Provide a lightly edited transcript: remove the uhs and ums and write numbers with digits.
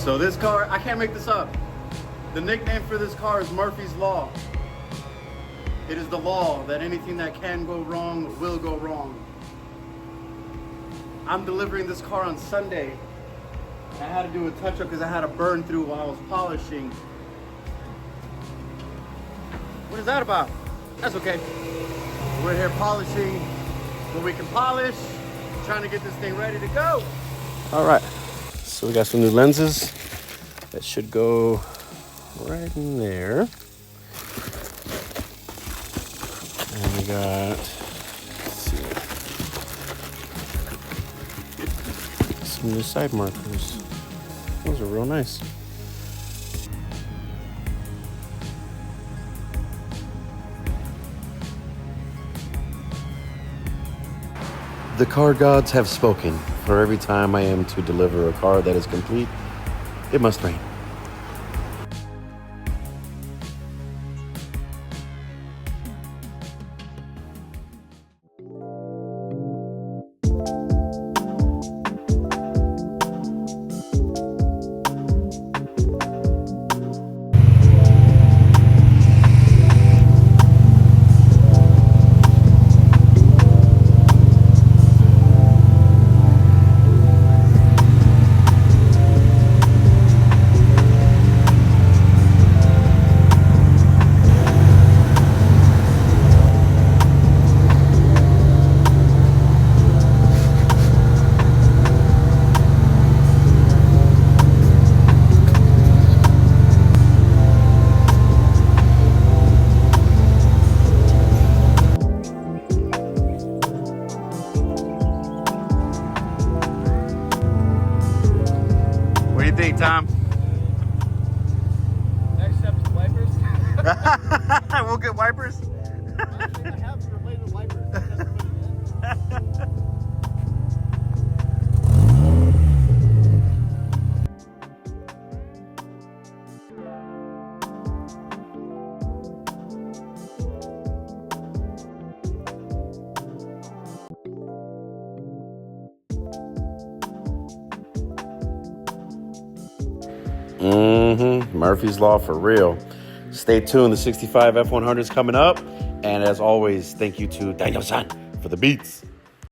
So this car, I can't make this up. The nickname for this car is Murphy's Law. It is the law that anything that can go wrong will go wrong. I'm delivering this car on Sunday. I had to do a touch-up because I had a burn through while I was polishing. What is that about? That's okay. We're here polishing what we can polish, trying to get this thing ready to go. All right, so we got some new lenses that should go right in there. And we got, let's see, some new side markers. Those are real nice. The car gods have spoken. For every time I am to deliver a car that is complete, it must rain. What do you think, Tom? Next step is wipers. We'll get wipers. Actually, I have related wipers. I just put it in. Murphy's Law for real. Stay tuned. The 65 F100 is coming up. And as always, thank you to Daniel-san for the beats.